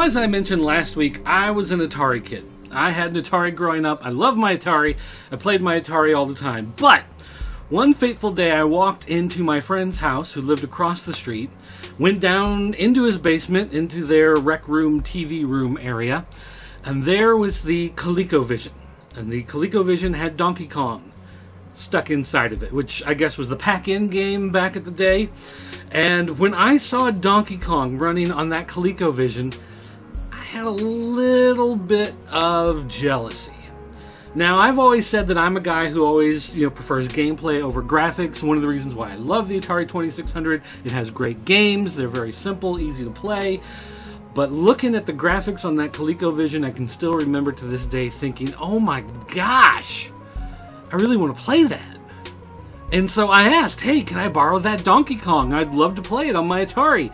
as I mentioned last week, I was an Atari kid. I had an Atari growing up. I loved my Atari. I played my Atari all the time. But one fateful day, I walked into my friend's house, who lived across the street, went down into his basement, into their rec room, TV room area, and there was the ColecoVision. And the ColecoVision had Donkey Kong stuck inside of it, which I guess was the pack-in game back at the day. And when I saw Donkey Kong running on that ColecoVision, I had a little bit of jealousy. Now, I've always said that I'm a guy who always, prefers gameplay over graphics. One of the reasons why I love the Atari 2600, it has great games. They're very simple, easy to play. But looking at the graphics on that ColecoVision, I can still remember to this day thinking, oh my gosh, I really want to play that. And so I asked, hey, can I borrow that Donkey Kong? I'd love to play it on my Atari.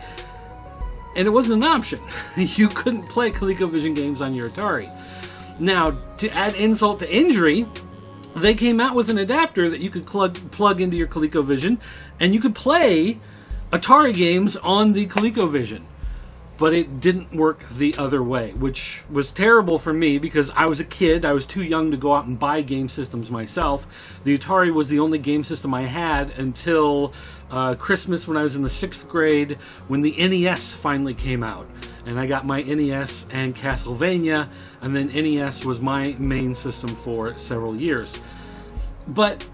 And it wasn't an option. You couldn't play ColecoVision games on your Atari. Now, to add insult to injury, they came out with an adapter that you could plug into your ColecoVision, and you could play Atari games on the ColecoVision. But it didn't work the other way, which was terrible for me because I was a kid. I was too young to go out and buy game systems myself. The Atari was the only game system I had until Christmas when I was in the 6th grade, when the NES finally came out. And I got my NES and Castlevania, and then NES was my main system for several years. But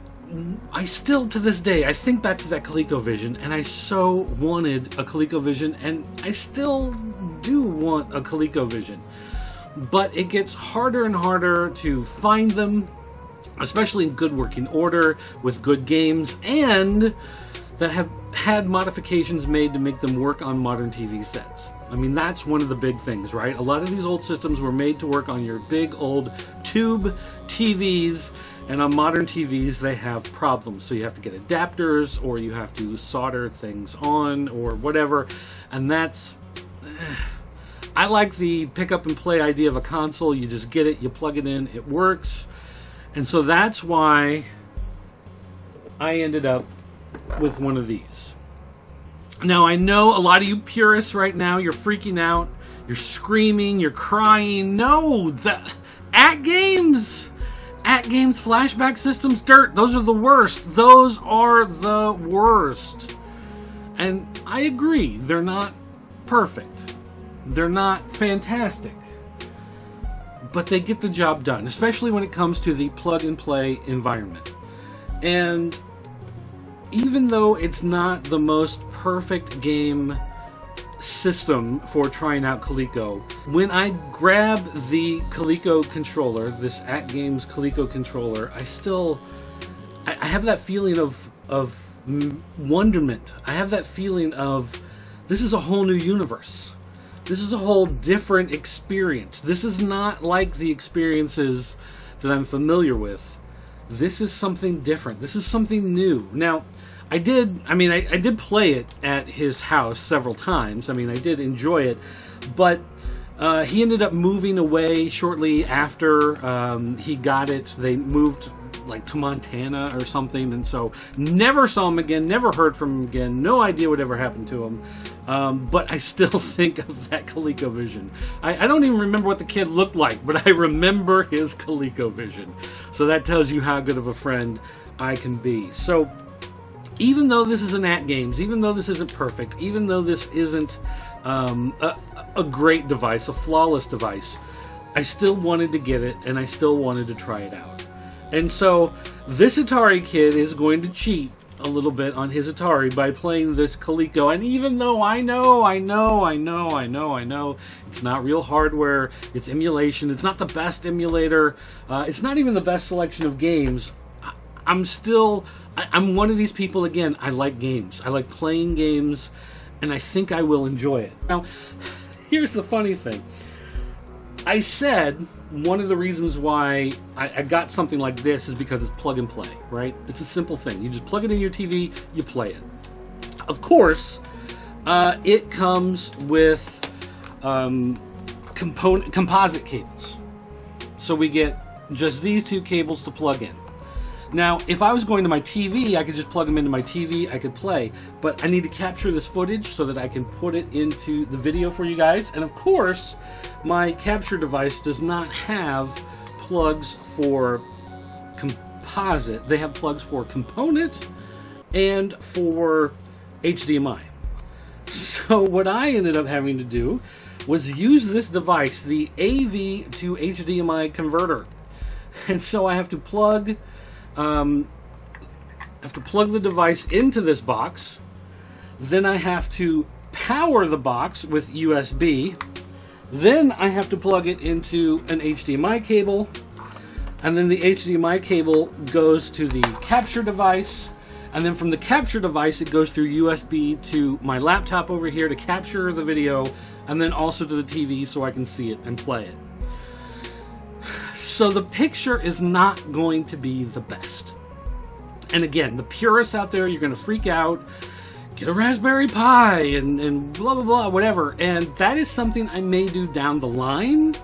I still, to this day, I think back to that ColecoVision, and I so wanted a ColecoVision, and I still do want a ColecoVision. But it gets harder and harder to find them, especially in good working order, with good games, and that have had modifications made to make them work on modern TV sets. I mean, that's one of the big things, right? A lot of these old systems were made to work on your big old tube TVs, and on modern TVs, they have problems. So you have to get adapters, or you have to solder things on, or whatever. And that's... I like the pick-up-and-play idea of a console. You just get it, you plug it in, it works. And so that's why I ended up with one of these. Now, I know a lot of you purists right now, you're freaking out, you're screaming, you're crying. No! AtGames flashback systems, dirt. Those are the worst. Those are the worst. And I agree, they're not perfect. They're not fantastic. But they get the job done, especially when it comes to the plug-and-play environment. And even though it's not the most perfect game system for trying out Coleco, when I grab the Coleco controller, this AtGames Coleco controller, I have that feeling of wonderment. I have that feeling of, this is a whole new universe. This is a whole different experience. This is not like the experiences that I'm familiar with. This is something different. This is something new. Now, I did play it at his house several times. I mean, I did enjoy it, but he ended up moving away shortly after he got it. They moved to Montana or something, and so never saw him again, never heard from him again, no idea what ever happened to him. But I still think of that ColecoVision. I don't even remember what the kid looked like, but I remember his ColecoVision. So that tells you how good of a friend I can be. So even though this is an AtGames, even though this isn't perfect, even though this isn't a great device, a flawless device, I still wanted to get it, and I still wanted to try it out. And so this Atari kid is going to cheat a little bit on his Atari by playing this Coleco. And even though I know, it's not real hardware, it's emulation, it's not the best emulator, it's not even the best selection of games, I'm one of these people, again, I like games. I like playing games, and I think I will enjoy it. Now, here's the funny thing. I said one of the reasons why I got something like this is because it's plug and play, right? It's a simple thing. You just plug it in your TV, you play it. Of course, it comes with composite cables. So we get just these two cables to plug in. Now, if I was going to my TV, I could just plug them into my TV, I could play, but I need to capture this footage so that I can put it into the video for you guys. And of course, my capture device does not have plugs for composite. They have plugs for component and for HDMI. So what I ended up having to do was use this device, the AV to HDMI converter. And so I have to plug the device into this box. Then I have to power the box with USB. Then I have to plug it into an HDMI cable. And then the HDMI cable goes to the capture device. And then from the capture device, it goes through USB to my laptop over here to capture the video, and then also to the TV so I can see it and play it. So the picture is not going to be the best. And again, the purists out there, you're going to freak out, get a Raspberry Pi, and blah, blah, blah, whatever. And that is something I may do down the line.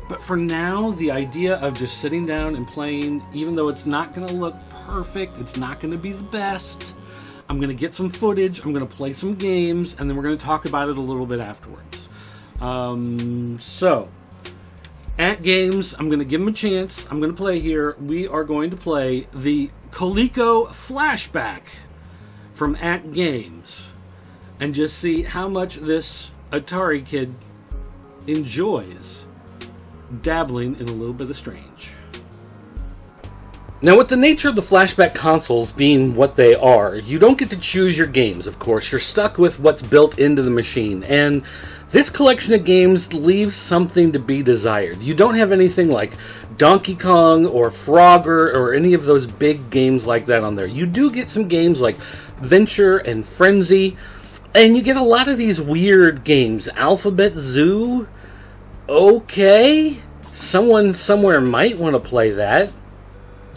But for now, the idea of just sitting down and playing, even though it's not going to look perfect, it's not going to be the best, I'm going to get some footage, I'm going to play some games, and then we're going to talk about it a little bit afterwards. So, AtGames, I'm going to give them a chance. I'm going to play here. We are going to play the COLECO FLASHBACK from AtGames and just see how much this Atari kid enjoys dabbling in a little bit of strange. Now, with the nature of the flashback consoles being what they are, you don't get to choose your games, of course. You're stuck with what's built into the machine, and this collection of games leaves something to be desired. You don't have anything like Donkey Kong or Frogger or any of those big games like that on there. You do get some games like Venture and Frenzy, and you get a lot of these weird games. Alphabet Zoo? Okay, someone somewhere might want to play that.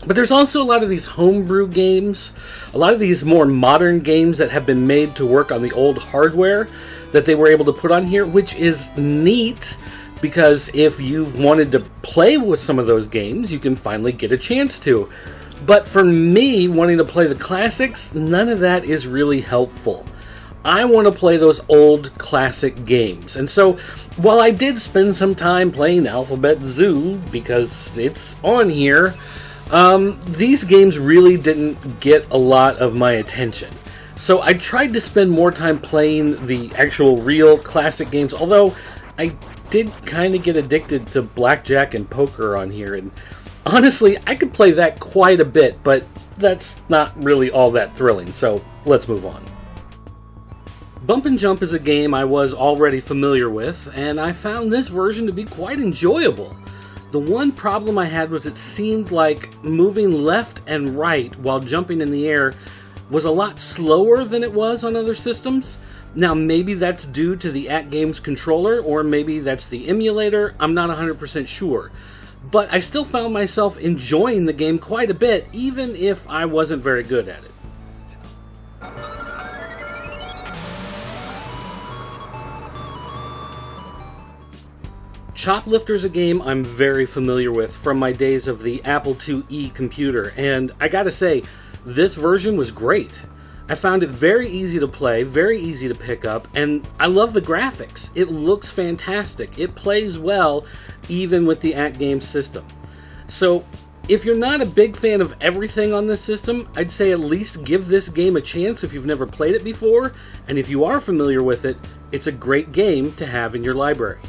But there's also a lot of these homebrew games, a lot of these more modern games that have been made to work on the old hardware that they were able to put on here, which is neat because if you've wanted to play with some of those games, you can finally get a chance to. But for me, wanting to play the classics, none of that is really helpful. I want to play those old classic games. And so, while I did spend some time playing Alphabet Zoo, because it's on here, these games really didn't get a lot of my attention. So I tried to spend more time playing the actual real classic games, although I did kind of get addicted to blackjack and poker on here, and honestly, I could play that quite a bit, but that's not really all that thrilling, so let's move on. Bump and Jump is a game I was already familiar with, and I found this version to be quite enjoyable. The one problem I had was it seemed like moving left and right while jumping in the air was a lot slower than it was on other systems. Now, maybe that's due to the AtGames controller, or maybe that's the emulator. I'm not 100% sure. But I still found myself enjoying the game quite a bit, even if I wasn't very good at it. Choplifter's a game I'm very familiar with from my days of the Apple IIe computer, and I gotta say, this version was great. I found it very easy to play, very easy to pick up, and I love the graphics. It looks fantastic. It plays well, even with the AtGames system. So, if you're not a big fan of everything on this system, I'd say at least give this game a chance if you've never played it before, and if you are familiar with it, it's a great game to have in your library.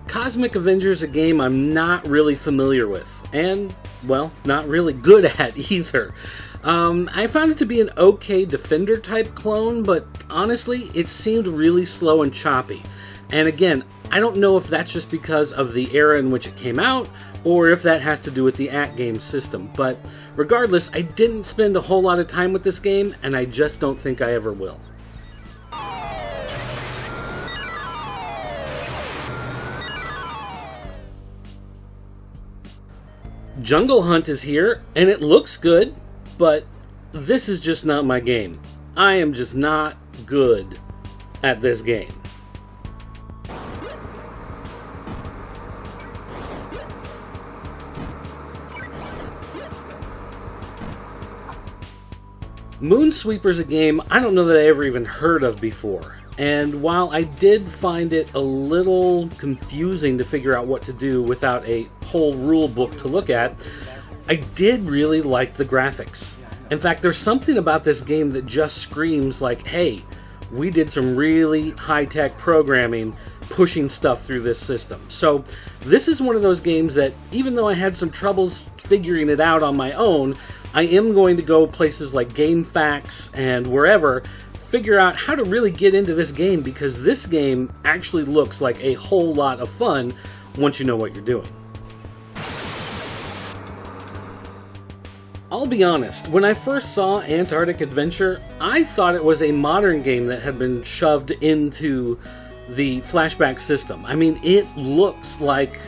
Cosmic Avenger is a game I'm not really familiar with, and, well, not really good at either. I found it to be an okay Defender-type clone, but honestly, it seemed really slow and choppy. And again, I don't know if that's just because of the era in which it came out, or if that has to do with the AtGames system, but regardless, I didn't spend a whole lot of time with this game, and I just don't think I ever will. Jungle Hunt is here, and it looks good, but this is just not my game. I am just not good at this game. Moonsweeper's a game I don't know that I ever even heard of before. And while I did find it a little confusing to figure out what to do without a whole rule book to look at, I did really like the graphics. In fact, there's something about this game that just screams like, hey, we did some really high-tech programming pushing stuff through this system. So this is one of those games that, even though I had some troubles figuring it out on my own, I am going to go places like GameFAQs and wherever, figure out how to really get into this game, because this game actually looks like a whole lot of fun once you know what you're doing. I'll be honest, when I first saw Antarctic Adventure, I thought it was a modern game that had been shoved into the FLASHBACK system. I mean, it looks like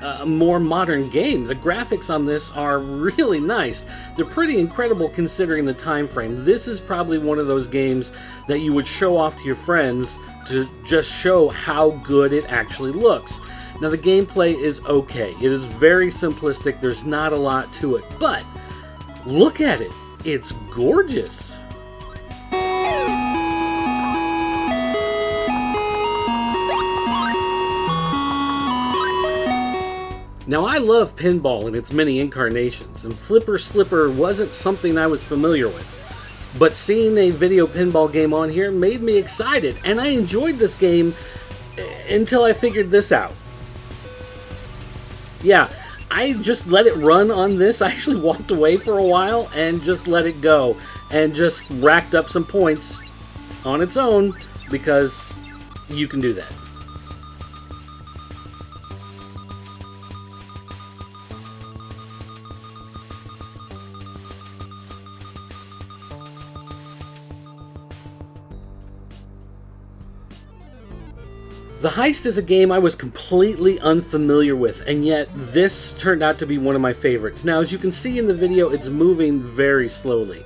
a more modern game. The graphics on this are really nice. They're pretty incredible considering the time frame. This is probably one of those games that you would show off to your friends to just show how good it actually looks. Now, the gameplay is okay. It is very simplistic. There's not a lot to it, but look at it. It's gorgeous. Now, I love pinball in its many incarnations, and Flipper Slipper wasn't something I was familiar with. But seeing a video pinball game on here made me excited, and I enjoyed this game until I figured this out. Yeah, I just let it run on this. I actually walked away for a while and just let it go, and just racked up some points on its own, because you can do that. The Heist is a game I was completely unfamiliar with, and yet this turned out to be one of my favorites. Now, as you can see in the video, it's moving very slowly,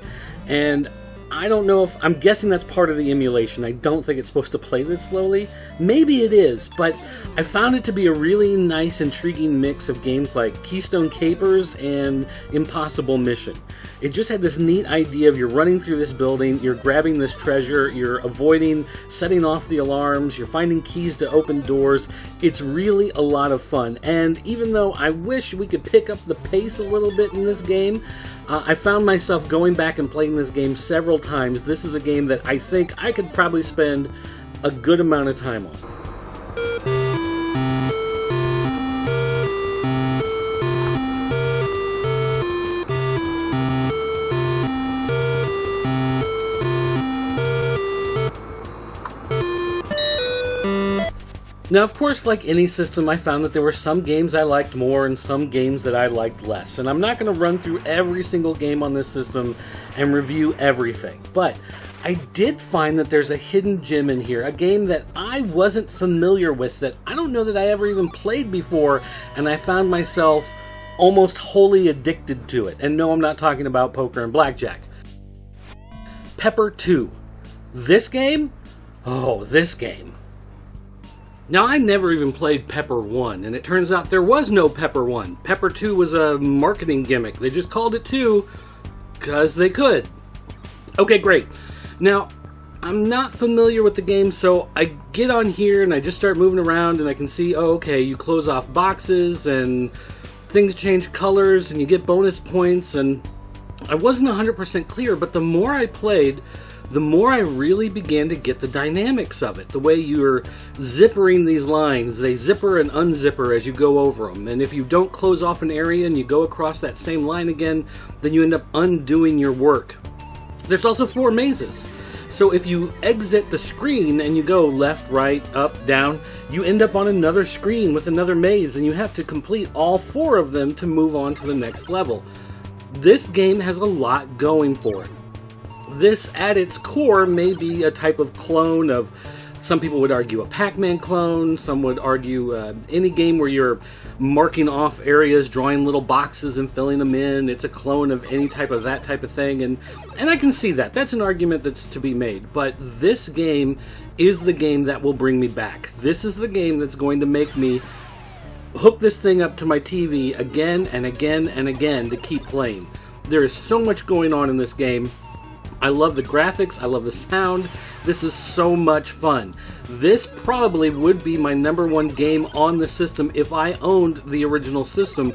and I don't know if... I'm guessing that's part of the emulation. I don't think it's supposed to play this slowly. Maybe it is, but I found it to be a really nice, intriguing mix of games like Keystone Capers and Impossible Mission. It just had this neat idea of you're running through this building, you're grabbing this treasure, you're avoiding setting off the alarms, you're finding keys to open doors. It's really a lot of fun, and even though I wish we could pick up the pace a little bit in this game, I found myself going back and playing this game several times. This is a game that I think I could probably spend a good amount of time on. Now, of course, like any system, I found that there were some games I liked more and some games that I liked less. And I'm not going to run through every single game on this system and review everything. But I did find that there's a hidden gem in here, a game that I wasn't familiar with, that I don't know that I ever even played before, and I found myself almost wholly addicted to it. And no, I'm not talking about poker and blackjack. Pepper 2. This game? Oh, this game. Now, I never even played Pepper 1, and it turns out there was no Pepper 1. Pepper 2 was a marketing gimmick. They just called it 2 because they could. Okay, great. Now, I'm not familiar with the game, so I get on here and I just start moving around and I can see, oh, okay, you close off boxes and things change colors and you get bonus points, and I wasn't 100% clear, but the more I played, the more I really began to get the dynamics of it. The way you're zippering these lines, they zipper and unzipper as you go over them. And if you don't close off an area and you go across that same line again, then you end up undoing your work. There's also 4 mazes. So if you exit the screen and you go left, right, up, down, you end up on another screen with another maze, and you have to complete all 4 of them to move on to the next level. This game has a lot going for it. This, at its core, may be a type of clone of, some people would argue, a Pac-Man clone. Some would argue any game where you're marking off areas, drawing little boxes and filling them in. It's a clone of any type of that type of thing. And I can see that. That's an argument that's to be made. But this game is the game that will bring me back. This is the game that's going to make me hook this thing up to my TV again and again and again to keep playing. There is so much going on in this game. I love the graphics, I love the sound. This is so much fun. This probably would be my #1 game on the system if I owned the original system.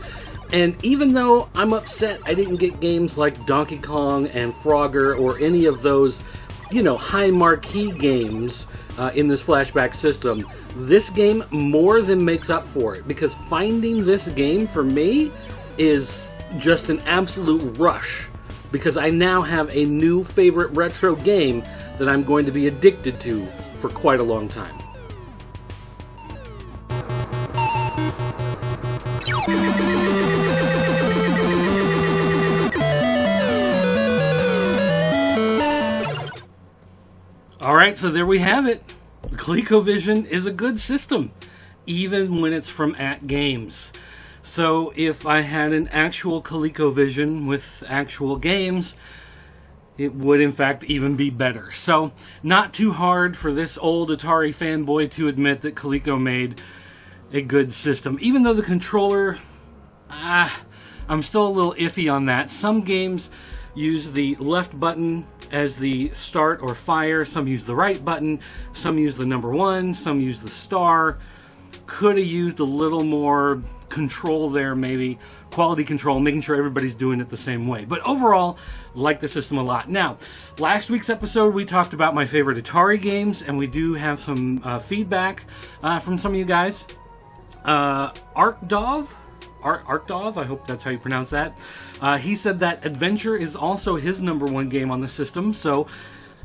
And even though I'm upset I didn't get games like Donkey Kong and Frogger or any of those, high marquee games in this flashback system, this game more than makes up for it, because finding this game for me is just an absolute rush, because I now have a new favorite retro game that I'm going to be addicted to for quite a long time. Alright, so there we have it. The ColecoVision is a good system, even when it's from AtGames. So if I had an actual ColecoVision with actual games, it would in fact even be better. So not too hard for this old Atari fanboy to admit that Coleco made a good system. Even though the controller, I'm still a little iffy on that. Some games use the left button as the start or fire, some use the right button, some use the #1, some use the star. Could have used a little more control there, maybe quality control, making sure everybody's doing it the same way. But overall, like the system a lot. Now, last week's episode we talked about my favorite Atari games, and we do have some feedback from some of you guys. Arkdov, I hope that's how you pronounce that. He said that Adventure is also his #1 game on the system, so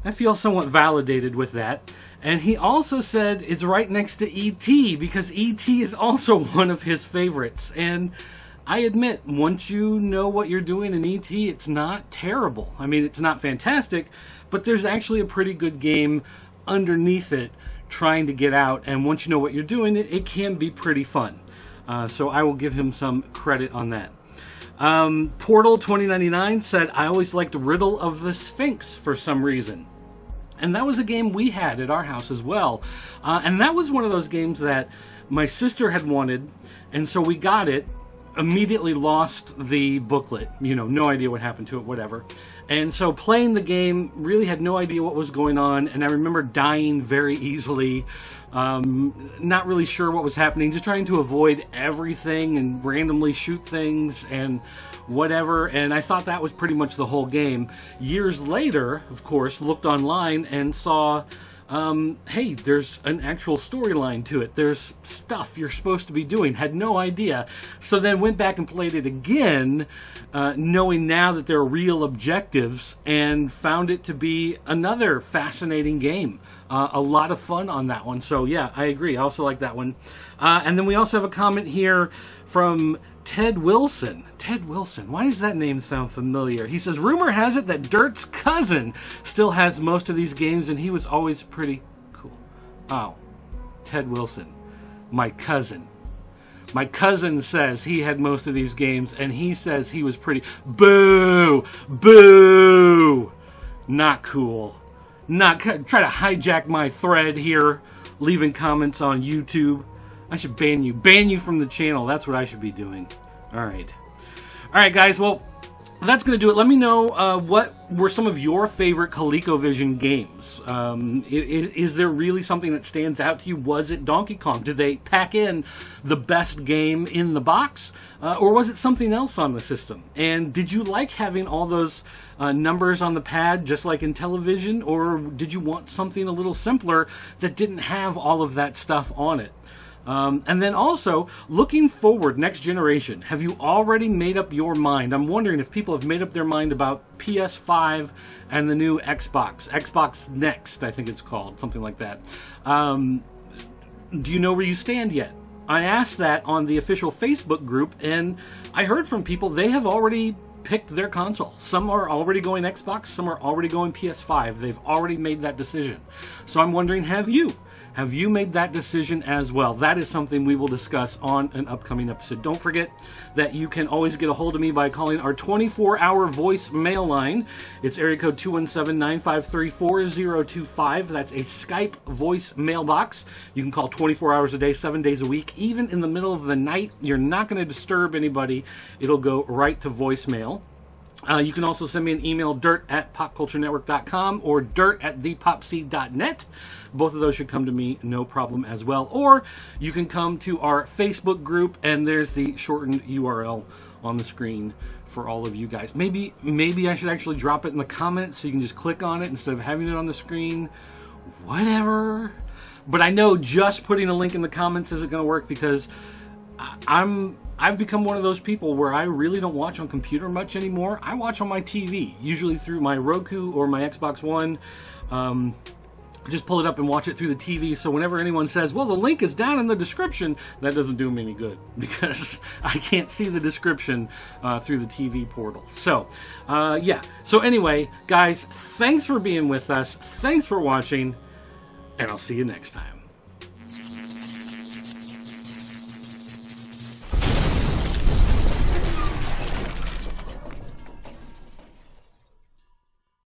I feel somewhat validated with that. And he also said it's right next to E.T., because E.T. is also one of his favorites. And I admit, once you know what you're doing in E.T., it's not terrible. I mean, it's not fantastic, but there's actually a pretty good game underneath it trying to get out. And once you know what you're doing, it can be pretty fun. So I will give him some credit on that. Portal 2099 said, I always liked Riddle of the Sphinx for some reason. And that was a game we had at our house as well. And that was one of those games that my sister had wanted, and so we got it, immediately lost the booklet. No idea what happened to it, whatever. And so playing the game, really had no idea what was going on, and I remember dying very easily, not really sure what was happening, just trying to avoid everything and randomly shoot things and whatever, and I thought that was pretty much the whole game. Years later, of course, looked online and saw, hey, there's an actual storyline to it. There's stuff you're supposed to be doing. Had no idea. So then went back and played it again, knowing now that there are real objectives, and found it to be another fascinating game. A lot of fun on that one. So yeah, I agree. I also like that one. And then we also have a comment here from Ted Wilson. Ted Wilson. Why does that name sound familiar? He says, rumor has it that Dirt's cousin still has most of these games, and he was always pretty cool. Oh, Ted Wilson. My cousin. My cousin says he had most of these games, and he says he was pretty... Boo! Boo! Not cool. Not try to hijack my thread here, leaving comments on YouTube. I should ban you from the channel. That's what I should be doing. All right, guys. Well, that's going to do it. Let me know what were some of your favorite ColecoVision games. Is there really something that stands out to you? Was it Donkey Kong? Did they pack in the best game in the box? Or was it something else on the system? And did you like having all those numbers on the pad just like in television? Or did you want something a little simpler that didn't have all of that stuff on it? And then also, looking forward, next generation, have you already made up your mind? I'm wondering if people have made up their mind about PS5 and the new Xbox. Xbox Next, I think it's called, something like that. Do you know where you stand yet? I asked that on the official Facebook group, and I heard from people they have already picked their console. Some are already going Xbox, some are already going PS5. They've already made that decision. So I'm wondering, have you? Have you made that decision as well? That is something we will discuss on an upcoming episode. Don't forget that you can always get a hold of me by calling our 24-hour voicemail line. It's area code 217-953-4025. That's a Skype voice mailbox. You can call 24 hours a day, 7 days a week, even in the middle of the night. You're not going to disturb anybody. It'll go right to voicemail. You can also send me an email, dirt@popculturenetwork.com or dirt@thepopseed.net. Both of those should come to me, no problem as well. Or you can come to our Facebook group, and there's the shortened URL on the screen for all of you guys. Maybe I should actually drop it in the comments so you can just click on it instead of having it on the screen. Whatever. But I know just putting a link in the comments isn't going to work because I've become one of those people where I really don't watch on computer much anymore. I watch on my TV, usually through my Roku or my Xbox One. Just pull it up and watch it through the TV. So whenever anyone says, well, the link is down in the description, that doesn't do me any good because I can't see the description through the TV portal. So, yeah. So anyway, guys, thanks for being with us. Thanks for watching, and I'll see you next time.